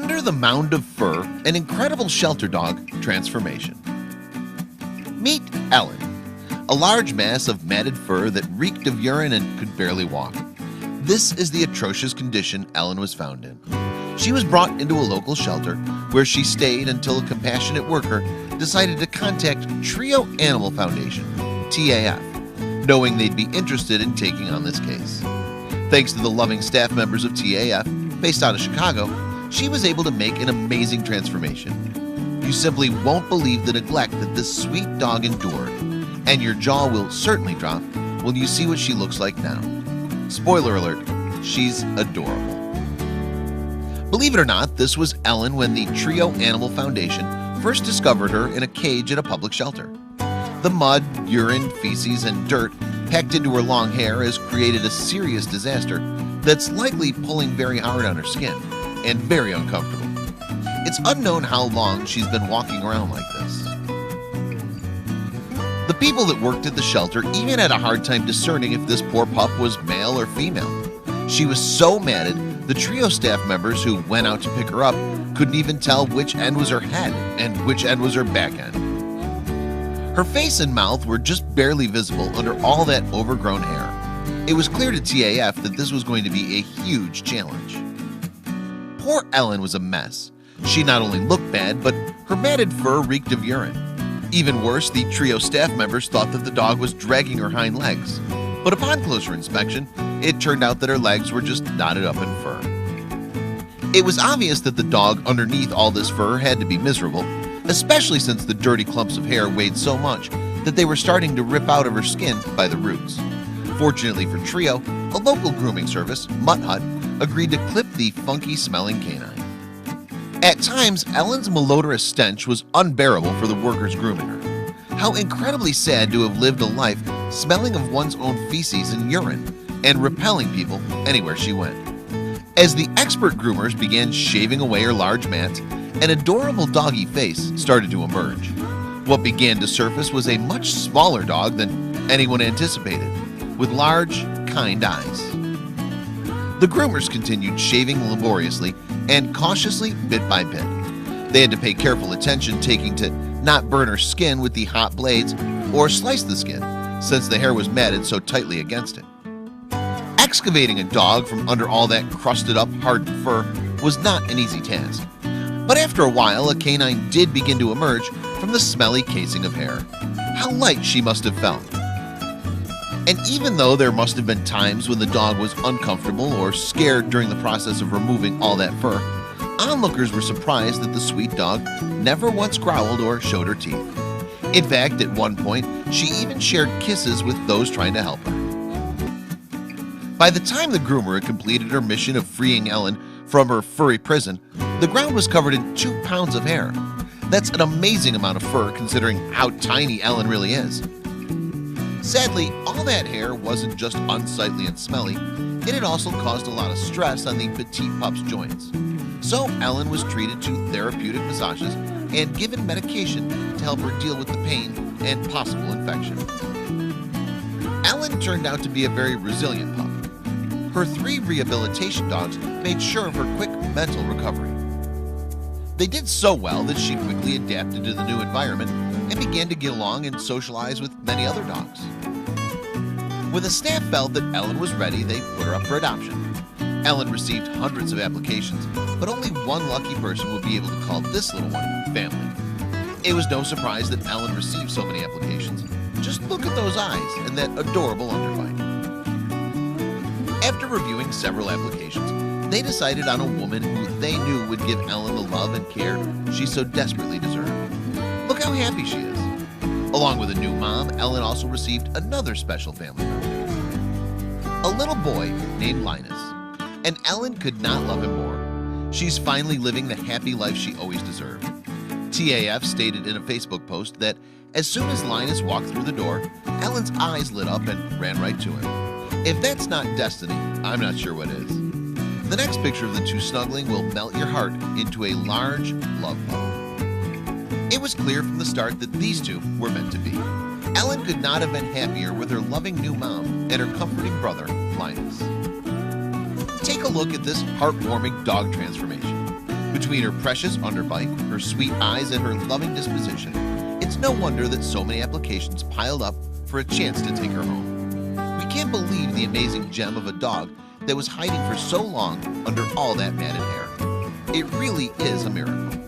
Under the mound of fur, an incredible shelter dog transformation. Meet Ellen, a large mass of matted fur that reeked of urine and could barely walk. This is the atrocious condition Ellen was found in. She was brought into a local shelter where she stayed until a compassionate worker decided to contact Trio Animal Foundation, TAF, knowing they'd be interested in taking on this case. Thanks to the loving staff members of TAF, based out of Chicago, she was able to make an amazing transformation. You simply won't believe the neglect that this sweet dog endured, and your jaw will certainly drop when you see what she looks like now. Spoiler alert, she's adorable. Believe it or not, this was Ellen when the Trio Animal Foundation first discovered her in a cage at a public shelter. The mud, urine, feces, and dirt packed into her long hair has created a serious disaster that's likely pulling very hard on her skin and very uncomfortable. It's unknown how long she's been walking around like this. The people that worked at the shelter even had a hard time discerning if this poor pup was male or female. She was so matted, the Trio staff members who went out to pick her up couldn't even tell which end was her head and which end was her back end. Her face and mouth were just barely visible under all that overgrown hair. It was clear to TAF that this was going to be a huge challenge. Poor Ellen was a mess. She not only looked bad, but her matted fur reeked of urine. Even worse, the Trio staff members thought that the dog was dragging her hind legs. But upon closer inspection, it turned out that her legs were just knotted up in fur. It was obvious that the dog underneath all this fur had to be miserable, especially since the dirty clumps of hair weighed so much that they were starting to rip out of her skin by the roots. Fortunately for Trio, a local grooming service, Mutt Hut, agreed to clip the funky-smelling canine. At times, Ellen's malodorous stench was unbearable for the workers grooming her. How incredibly sad to have lived a life smelling of one's own feces and urine and repelling people anywhere she went. As the expert groomers began shaving away her large mats, an adorable doggy face started to emerge. What began to surface was a much smaller dog than anyone anticipated, with large, kind eyes. The groomers continued shaving laboriously and cautiously bit by bit. They had to pay careful attention, taking to not burn her skin with the hot blades or slice the skin, since the hair was matted so tightly against it. Excavating a dog from under all that crusted up hardened fur was not an easy task. But after a while, a canine did begin to emerge from the smelly casing of hair. How light she must have felt. And even though there must have been times when the dog was uncomfortable or scared during the process of removing all that fur, onlookers were surprised that the sweet dog never once growled or showed her teeth. In fact, at one point, she even shared kisses with those trying to help her. By the time the groomer had completed her mission of freeing Ellen from her furry prison, the ground was covered in 2 pounds of hair. That's an amazing amount of fur considering how tiny Ellen really is. Sadly, all that hair wasn't just unsightly and smelly, it had also caused a lot of stress on the petite pup's joints. So Ellen was treated to therapeutic massages and given medication to help her deal with the pain and possible infection. Ellen turned out to be a very resilient pup. Her 3 rehabilitation dogs made sure of her quick mental recovery. They did so well that she quickly adapted to the new environment and began to get along and socialize with many other dogs. When the staff felt that Ellen was ready, they put her up for adoption. Ellen received hundreds of applications, but only one lucky person would be able to call this little one family. It was no surprise that Ellen received so many applications. Just look at those eyes and that adorable underbite. After reviewing several applications, they decided on a woman who they knew would give Ellen the love and care she so desperately deserved. Look how happy she is. Along with a new mom, Ellen also received another special family member, a little boy named Linus, and Ellen could not love him more. She's finally living the happy life she always deserved. TAF stated in a Facebook post that as soon as Linus walked through the door, Ellen's eyes lit up and ran right to him. If that's not destiny, I'm not sure what is. The next picture of the two snuggling will melt your heart into a large love bubble. It was clear from the start that these two were meant to be. Ellen could not have been happier with her loving new mom and her comforting brother, Linus. Take a look at this heartwarming dog transformation. Between her precious underbite, her sweet eyes, and her loving disposition, it's no wonder that so many applications piled up for a chance to take her home. We can't believe the amazing gem of a dog that was hiding for so long under all that matted hair. It really is a miracle.